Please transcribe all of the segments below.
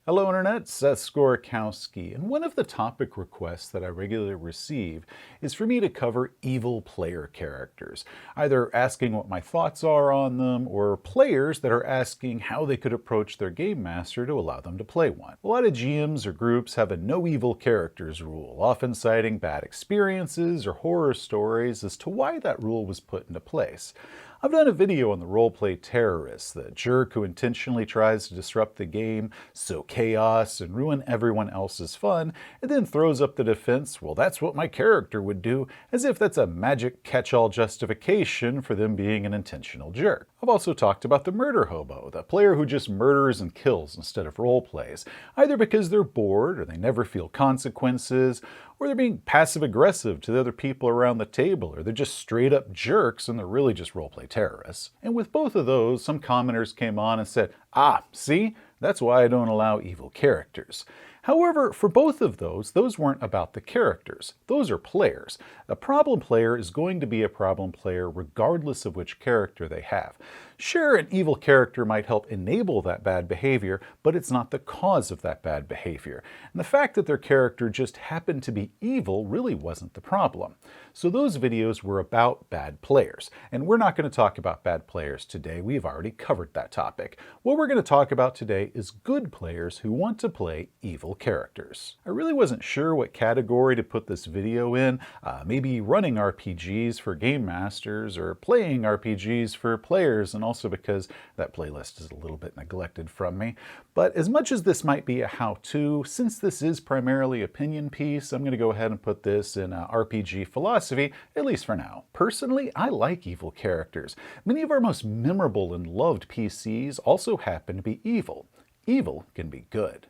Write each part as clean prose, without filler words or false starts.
Hello Internet, Seth Skorkowski, and one of the topic requests that I regularly receive is for me to cover evil player characters, either asking what my thoughts are on them, or players that are asking how they could approach their game master to allow them to play one. A lot of GMs or groups have a no evil characters rule, often citing bad experiences or horror stories as to why that rule was put into place. I've done a video on the roleplay terrorist, the jerk who intentionally tries to disrupt the game, sow chaos, and ruin everyone else's fun, and then throws up the defense, well, that's what my character would do, as if that's a magic catch-all justification for them being an intentional jerk. I've also talked about the murder hobo, the player who just murders and kills instead of roleplays, either because they're bored or they never feel consequences, or they're being passive-aggressive to the other people around the table, or they're just straight-up jerks and they're really just roleplay terrorists. And with both of those, some commenters came on and said, see? That's why I don't allow evil characters. However, for both of those weren't about the characters. Those are players. A problem player is going to be a problem player regardless of which character they have. Sure, an evil character might help enable that bad behavior, but it's not the cause of that bad behavior. And the fact that their character just happened to be evil really wasn't the problem. So those videos were about bad players. And we're not going to talk about bad players today. We've already covered that topic. What we're going to talk about today is good players who want to play evil characters. I really wasn't sure what category to put this video in. Maybe running RPGs for game masters or playing RPGs for players, and also because that playlist is a little bit neglected from me. But as much as this might be a how-to, since this is primarily opinion piece, I'm going to go ahead and put this in RPG philosophy, at least for now. Personally, I like evil characters. Many of our most memorable and loved PCs also happen to be evil. Evil can be good.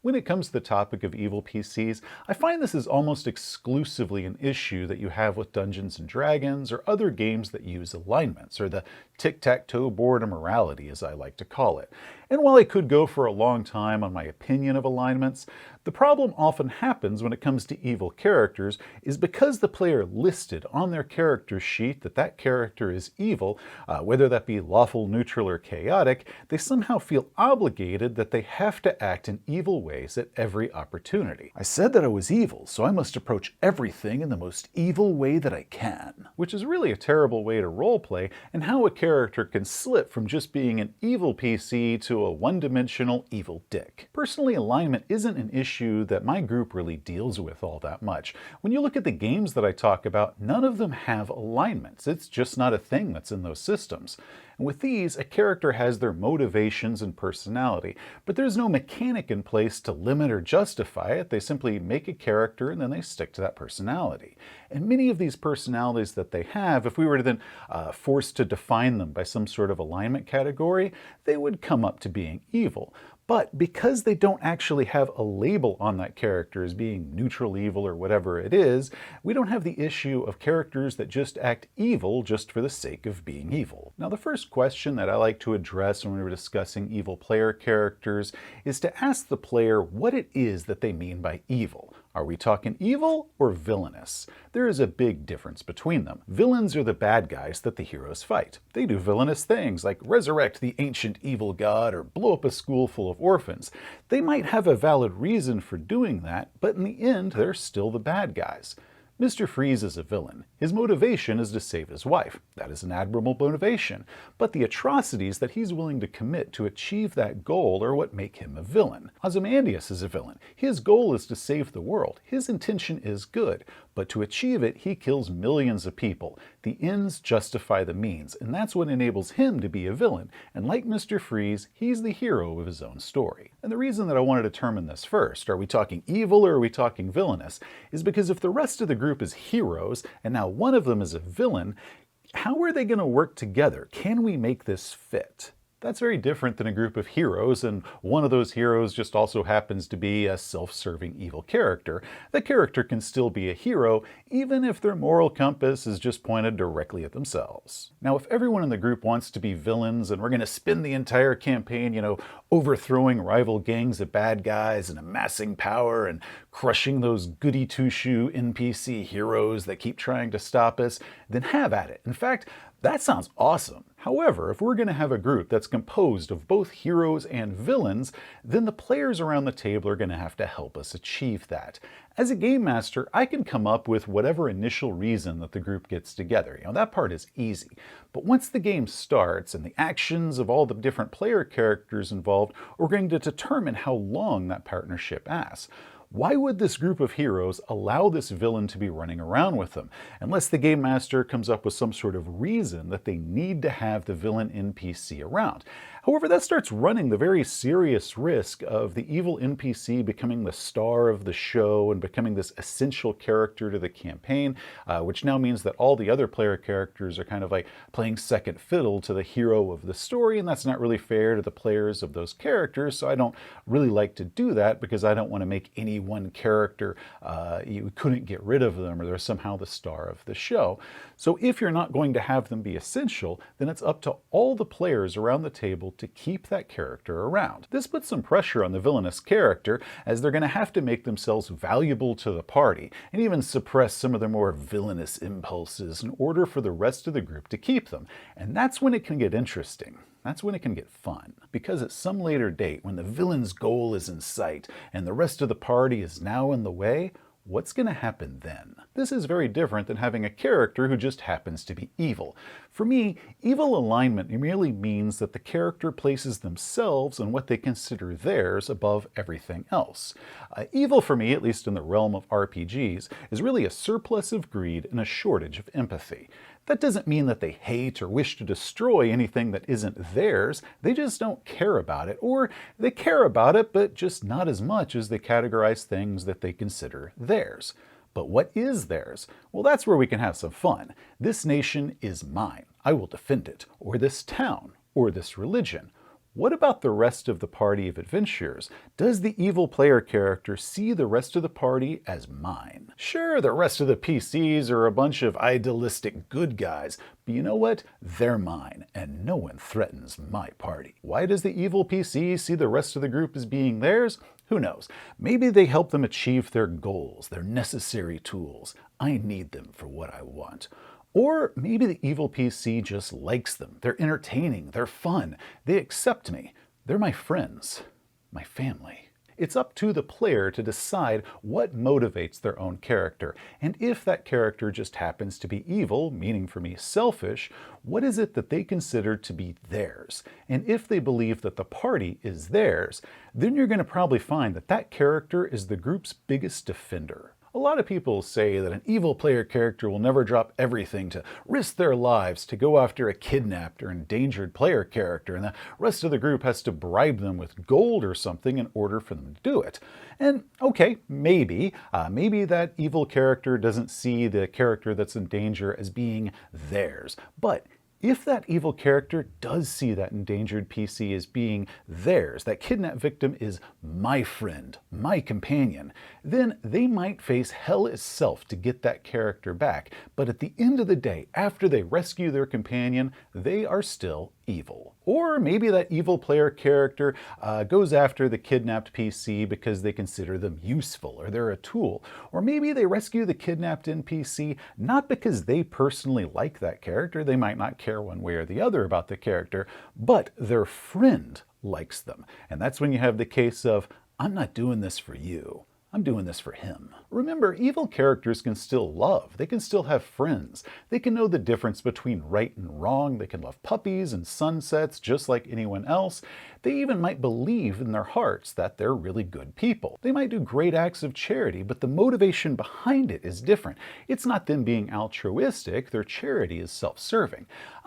When it comes to the topic of evil PCs, I find this is almost exclusively an issue that you have with Dungeons & Dragons or other games that use alignments, or the tic-tac-toe board of morality, as I like to call it. And while I could go for a long time on my opinion of alignments, the problem often happens when it comes to evil characters is because the player listed on their character sheet that that character is evil, whether that be lawful, neutral, or chaotic, they somehow feel obligated that they have to act in evil ways at every opportunity. I said that I was evil, so I must approach everything in the most evil way that I can. Which is really a terrible way to roleplay, and how a character can slip from just being an evil PC to a one-dimensional evil dick. Personally, alignment isn't an issue that my group really deals with all that much. When you look at the games that I talk about, none of them have alignments. It's just not a thing that's in those systems. And with these, a character has their motivations and personality, but there's no mechanic in place to limit or justify it. They simply make a character and then they stick to that personality. And many of these personalities that they have, if we were to then forced to define them by some sort of alignment category, they would come up to being evil. But because they don't actually have a label on that character as being neutral evil or whatever it is, we don't have the issue of characters that just act evil just for the sake of being evil. Now, the first question that I like to address when we're discussing evil player characters is to ask the player what it is that they mean by evil. Are we talking evil or villainous? There is a big difference between them. Villains are the bad guys that the heroes fight. They do villainous things like resurrect the ancient evil god or blow up a school full of orphans. They might have a valid reason for doing that, but in the end, they're still the bad guys. Mr. Freeze is a villain. His motivation is to save his wife. That is an admirable motivation. But the atrocities that he's willing to commit to achieve that goal are what make him a villain. Ozymandias is a villain. His goal is to save the world. His intention is good. But to achieve it, he kills millions of people. The ends justify the means, and that's what enables him to be a villain. And like Mr. Freeze, he's the hero of his own story. And the reason that I want to determine this first, are we talking evil or are we talking villainous, is because if the rest of the group is heroes, and now one of them is a villain, how are they going to work together? Can we make this fit? That's very different than a group of heroes, and one of those heroes just also happens to be a self-serving evil character. The character can still be a hero, even if their moral compass is just pointed directly at themselves. Now, if everyone in the group wants to be villains, and we're going to spend the entire campaign, overthrowing rival gangs of bad guys and amassing power and crushing those goody two-shoe NPC heroes that keep trying to stop us, then have at it. In fact, That sounds awesome. However, if we're going to have a group that's composed of both heroes and villains, then the players around the table are going to have to help us achieve that. As a game master, I can come up with whatever initial reason that the group gets together. That part is easy. But once the game starts and the actions of all the different player characters involved are going to determine how long that partnership lasts. Why would this group of heroes allow this villain to be running around with them, unless the game master comes up with some sort of reason that they need to have the villain NPC around? However, that starts running the very serious risk of the evil NPC becoming the star of the show and becoming this essential character to the campaign, which now means that all the other player characters are kind of like playing second fiddle to the hero of the story, and that's not really fair to the players of those characters, so I don't really like to do that because I don't want to make any one character, you couldn't get rid of them or they're somehow the star of the show. So if you're not going to have them be essential, then it's up to all the players around the table to keep that character around. This puts some pressure on the villainous character, as they're going to have to make themselves valuable to the party and even suppress some of their more villainous impulses in order for the rest of the group to keep them. And that's when it can get interesting. That's when it can get fun. Because at some later date, when the villain's goal is in sight and the rest of the party is now in the way, what's going to happen then? This is very different than having a character who just happens to be evil. For me, evil alignment merely means that the character places themselves and what they consider theirs above everything else. Evil for me, at least in the realm of RPGs, is really a surplus of greed and a shortage of empathy. That doesn't mean that they hate or wish to destroy anything that isn't theirs. They just don't care about it, or they care about it, but just not as much as they categorize things that they consider theirs. But what is theirs? Well, that's where we can have some fun. This nation is mine. I will defend it. Or this town. Or this religion. What about the rest of the party of adventurers? Does the evil player character see the rest of the party as mine? Sure, the rest of the PCs are a bunch of idealistic good guys, but you know what? They're mine, and no one threatens my party. Why does the evil PC see the rest of the group as being theirs? Who knows? Maybe they help them achieve their goals, their necessary tools. I need them for what I want. Or maybe the evil PC just likes them. They're entertaining, they're fun, they accept me. They're my friends, my family. It's up to the player to decide what motivates their own character. And if that character just happens to be evil, meaning for me selfish, what is it that they consider to be theirs? And if they believe that the party is theirs, then you're going to probably find that that character is the group's biggest defender. A lot of people say that an evil player character will never drop everything to risk their lives to go after a kidnapped or endangered player character, and the rest of the group has to bribe them with gold or something in order for them to do it. And okay, maybe that evil character doesn't see the character that's in danger as being theirs, but if that evil character does see that endangered PC as being theirs, that kidnapped victim is my friend, my companion, then they might face hell itself to get that character back. But at the end of the day, after they rescue their companion, they are still evil. Or maybe that evil player character goes after the kidnapped PC because they consider them useful or they're a tool. Or maybe they rescue the kidnapped NPC not because they personally like that character, they might not care one way or the other about the character, but their friend likes them. And that's when you have the case of, I'm not doing this for you. I'm doing this for him. Remember, evil characters can still love. They can still have friends. They can know the difference between right and wrong. They can love puppies and sunsets just like anyone else. They even might believe in their hearts that they're really good people. They might do great acts of charity, but the motivation behind it is different. It's not them being altruistic. Their charity is self-serving.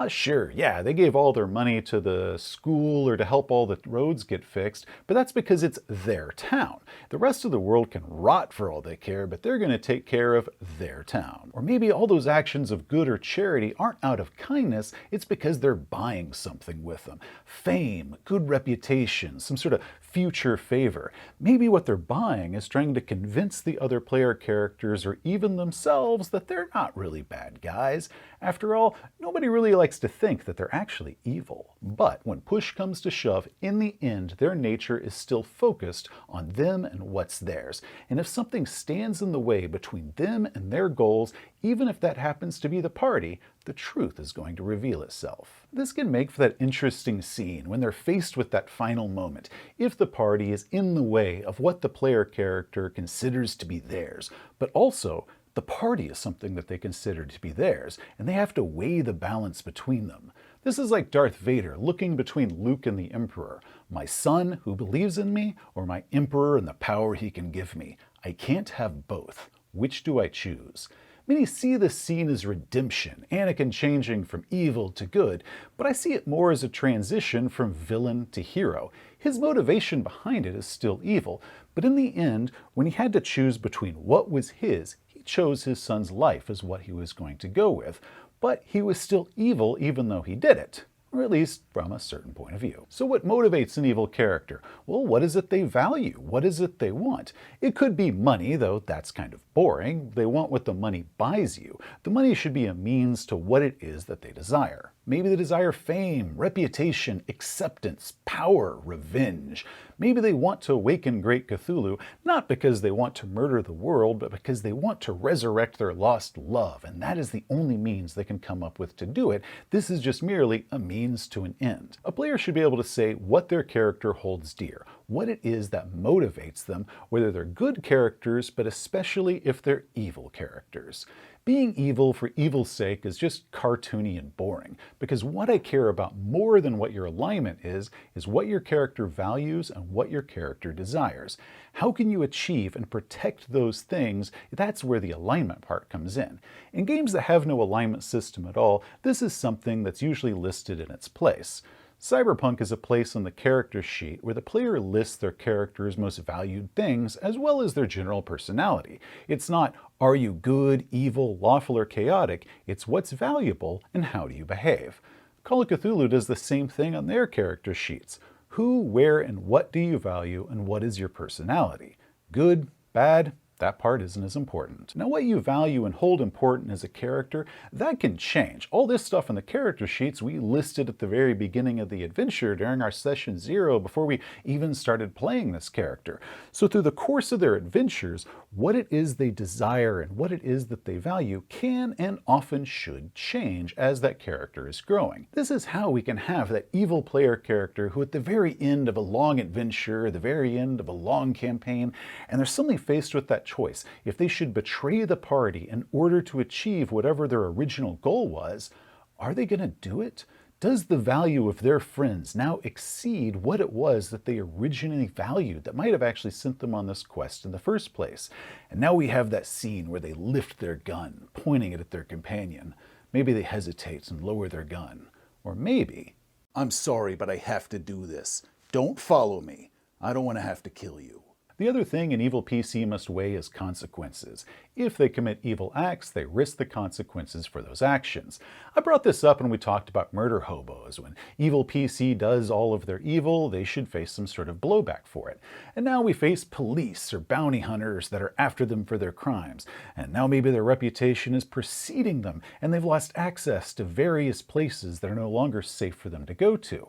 Sure, yeah, they gave all their money to the school or to help all the roads get fixed, but that's because it's their town. The rest of the world can rot for all they care, but they're going to take care of their town. Or maybe all those actions of good or charity aren't out of kindness, it's because they're buying something with them. Fame, good reputation, some sort of future favor. Maybe what they're buying is trying to convince the other player characters or even themselves that they're not really bad guys. After all, nobody really likes to think that they're actually evil. But when push comes to shove, in the end, their nature is still focused on them and what's theirs. And if something stands in the way between them and their goals, even if that happens to be the party, the truth is going to reveal itself. This can make for that interesting scene when they're faced with that final moment, if the party is in the way of what the player character considers to be theirs, but also the party is something that they consider to be theirs, and they have to weigh the balance between them. This is like Darth Vader looking between Luke and the Emperor. My son who believes in me, or my Emperor and the power he can give me? I can't have both. Which do I choose? Many see this scene as redemption, Anakin changing from evil to good, but I see it more as a transition from villain to hero. His motivation behind it is still evil, but in the end, when he had to choose between what was his, he chose his son's life as what he was going to go with, but he was still evil even though he did it. Or at least from a certain point of view. So what motivates an evil character? Well, what is it they value? What is it they want? It could be money, though that's kind of boring. They want what the money buys you. The money should be a means to what it is that they desire. Maybe they desire fame, reputation, acceptance, power, revenge. Maybe they want to awaken Great Cthulhu, not because they want to murder the world, but because they want to resurrect their lost love, and that is the only means they can come up with to do it. This is just merely a means to an end. A player should be able to say what their character holds dear, what it is that motivates them, whether they're good characters, but especially if they're evil characters. Being evil for evil's sake is just cartoony and boring, because what I care about more than what your alignment is what your character values and what your character desires. How can you achieve and protect those things? That's where the alignment part comes in. In games that have no alignment system at all, this is something that's usually listed in its place. Cyberpunk is a place on the character sheet where the player lists their character's most valued things as well as their general personality. It's not, are you good, evil, lawful, or chaotic? It's what's valuable and how do you behave. Call of Cthulhu does the same thing on their character sheets. Who, where, and what do you value, and what is your personality? Good, bad? That part isn't as important. Now, what you value and hold important as a character, that can change. All this stuff in the character sheets we listed at the very beginning of the adventure during our session 0 before we even started playing this character. So through the course of their adventures, what it is they desire and what it is that they value can and often should change as that character is growing. This is how we can have that evil player character who at the very end of a long adventure, the very end of a long campaign, and they're suddenly faced with that choice. If they should betray the party in order to achieve whatever their original goal was, are they going to do it? Does the value of their friends now exceed what it was that they originally valued that might have actually sent them on this quest in the first place? And now we have that scene where they lift their gun, pointing it at their companion. Maybe they hesitate and lower their gun. Or maybe, I'm sorry, but I have to do this. Don't follow me. I don't want to have to kill you. The other thing an evil PC must weigh is consequences. If they commit evil acts, they risk the consequences for those actions. I brought this up when we talked about murder hobos. When evil PC does all of their evil, they should face some sort of blowback for it. And now we face police or bounty hunters that are after them for their crimes. And now maybe their reputation is preceding them, and they've lost access to various places that are no longer safe for them to go to.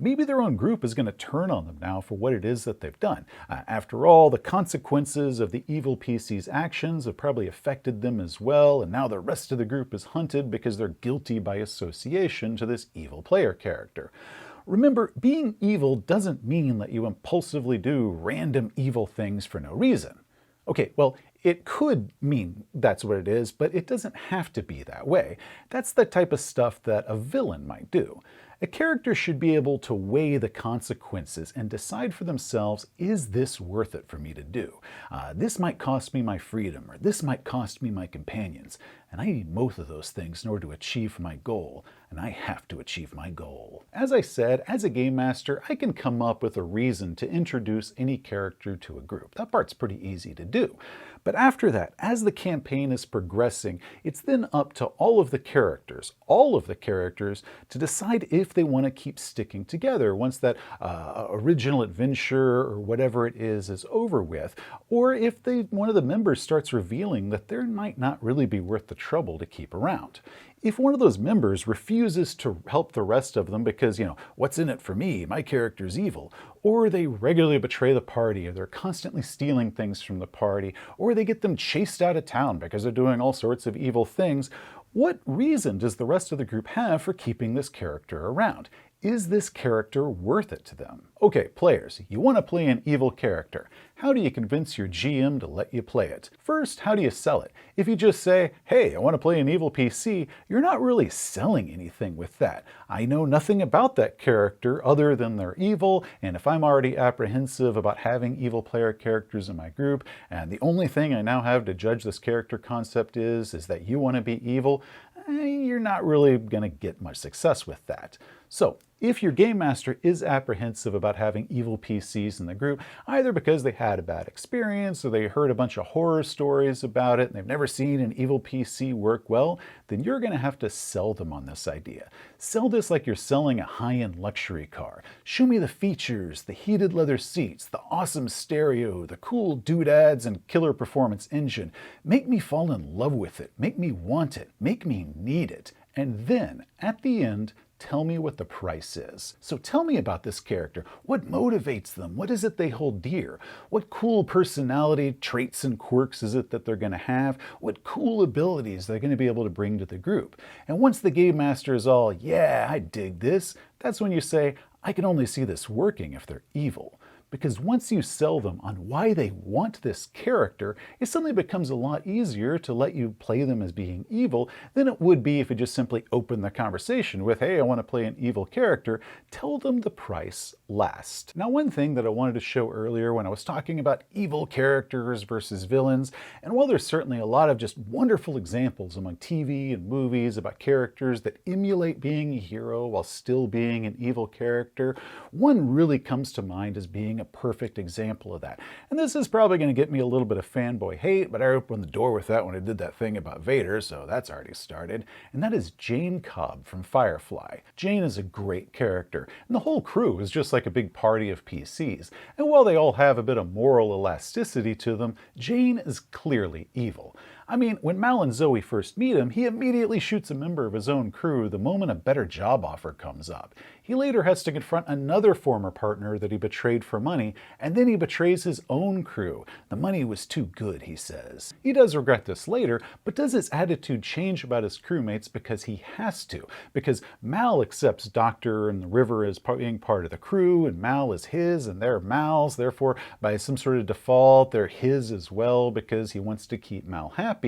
Maybe their own group is going to turn on them now for what it is that they've done. After all, the consequences of the evil PC's actions have probably affected them as well, and now the rest of the group is hunted because they're guilty by association to this evil player character. Remember, being evil doesn't mean that you impulsively do random evil things for no reason. Okay, well, it could mean that's what it is, but it doesn't have to be that way. That's the type of stuff that a villain might do. A character should be able to weigh the consequences and decide for themselves, is this worth it for me to do? This might cost me my freedom, or this might cost me my companions, and I need both of those things in order to achieve my goal, and I have to achieve my goal. As I said, as a game master, I can come up with a reason to introduce any character to a group. That part's pretty easy to do. But after that, as the campaign is progressing, it's then up to all of the characters, to decide if they want to keep sticking together once that original adventure or whatever it is over with, or if one of the members starts revealing that there might not really be worth the trouble to keep around. If one of those members refuses to help the rest of them because, what's in it for me? My character's evil. Or they regularly betray the party, or they're constantly stealing things from the party, or they get them chased out of town because they're doing all sorts of evil things, What reason does the rest of the group have for keeping this character around? Is this character worth it to them? Okay, players, you want to play an evil character. How do you convince your GM to let you play it? First, how do you sell it? If you just say, hey, I want to play an evil PC, you're not really selling anything with that. I know nothing about that character other than they're evil, and if I'm already apprehensive about having evil player characters in my group, and the only thing I now have to judge this character concept is that you want to be evil, you're not really going to get much success with that. So, if your game master is apprehensive about having evil PCs in the group, either because they had a bad experience or they heard a bunch of horror stories about it and they've never seen an evil PC work well, then you're going to have to sell them on this idea. Sell this like you're selling a high-end luxury car. Show me the features, the heated leather seats, the awesome stereo, the cool doodads and killer performance engine. Make me fall in love with it. Make me want it. Make me need it. And then, at the end, tell me what the price is. So tell me about this character. What motivates them? What is it they hold dear? What cool personality traits and quirks is it that they're going to have? What cool abilities they're going to be able to bring to the group? And once the game master is all, yeah, I dig this, that's when you say, I can only see this working if they're evil. Because once you sell them on why they want this character, it suddenly becomes a lot easier to let you play them as being evil than it would be if you just simply opened the conversation with, hey, I want to play an evil character. Tell them the price last. Now, one thing that I wanted to show earlier when I was talking about evil characters versus villains, and while there's certainly a lot of just wonderful examples among TV and movies about characters that emulate being a hero while still being an evil character, one really comes to mind as being a perfect example of that. And this is probably going to get me a little bit of fanboy hate, but I opened the door with that when I did that thing about Vader, so that's already started. And that is Jayne from Firefly. Jayne is a great character, and the whole crew is just like a big party of PCs. And while they all have a bit of moral elasticity to them, Jayne is clearly evil. I mean, when Mal and Zoe first meet him, he immediately shoots a member of his own crew the moment a better job offer comes up. He later has to confront another former partner that he betrayed for money, and then he betrays his own crew. The money was too good, he says. He does regret this later, but does his attitude change about his crewmates because he has to? Because Mal accepts Doctor and the River as being part of the crew, and Mal is his, and they're Mal's, therefore, by some sort of default, they're his as well because he wants to keep Mal happy.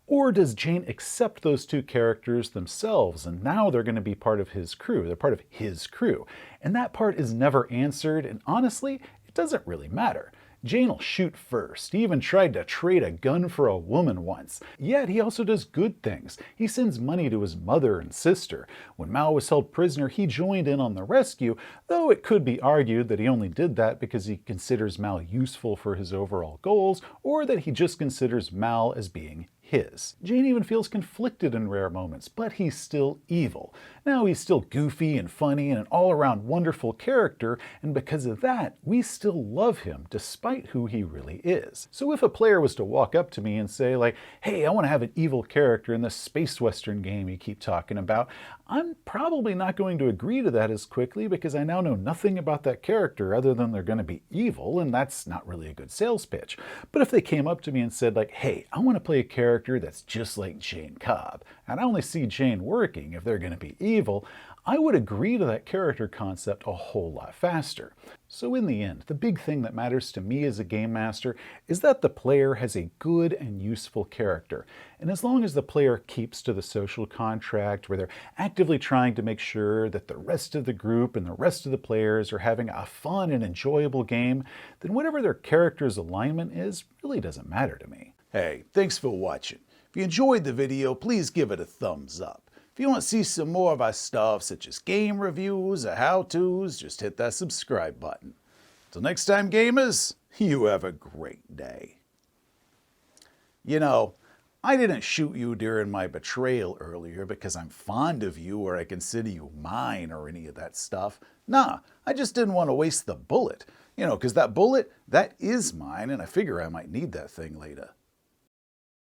Or does Jayne accept those two characters themselves, and now they're going to be part of his crew? They're part of his crew. And that part is never answered, and honestly, it doesn't really matter. Jayne will shoot first. He even tried to trade a gun for a woman once. Yet he also does good things. He sends money to his mother and sister. When Mal was held prisoner, he joined in on the rescue, though it could be argued that he only did that because he considers Mal useful for his overall goals, or that he just considers Mal as being his. Jayne even feels conflicted in rare moments, but he's still evil. Now he's still goofy and funny and an all-around wonderful character, and because of that, we still love him despite who he really is. So if a player was to walk up to me and say like, hey, I want to have an evil character in this space western game you keep talking about, I'm probably not going to agree to that as quickly because I now know nothing about that character other than they're going to be evil, and that's not really a good sales pitch. But if they came up to me and said like, hey, I want to play a character that's just like Jayne, and I only see Jayne working if they're going to be evil, I would agree to that character concept a whole lot faster. So in the end, the big thing that matters to me as a game master is that the player has a good and useful character. And as long as the player keeps to the social contract where they're actively trying to make sure that the rest of the group and the rest of the players are having a fun and enjoyable game, then whatever their character's alignment is really doesn't matter to me. Hey, thanks for watching. If you enjoyed the video, please give it a thumbs up. If you want to see some more of our stuff, such as game reviews or how-tos, just hit that subscribe button. Till next time, gamers, you have a great day. You know, I didn't shoot you during my betrayal earlier because I'm fond of you or I consider you mine or any of that stuff. Nah, I just didn't want to waste the bullet. You know, because that bullet, that is mine, and I figure I might need that thing later.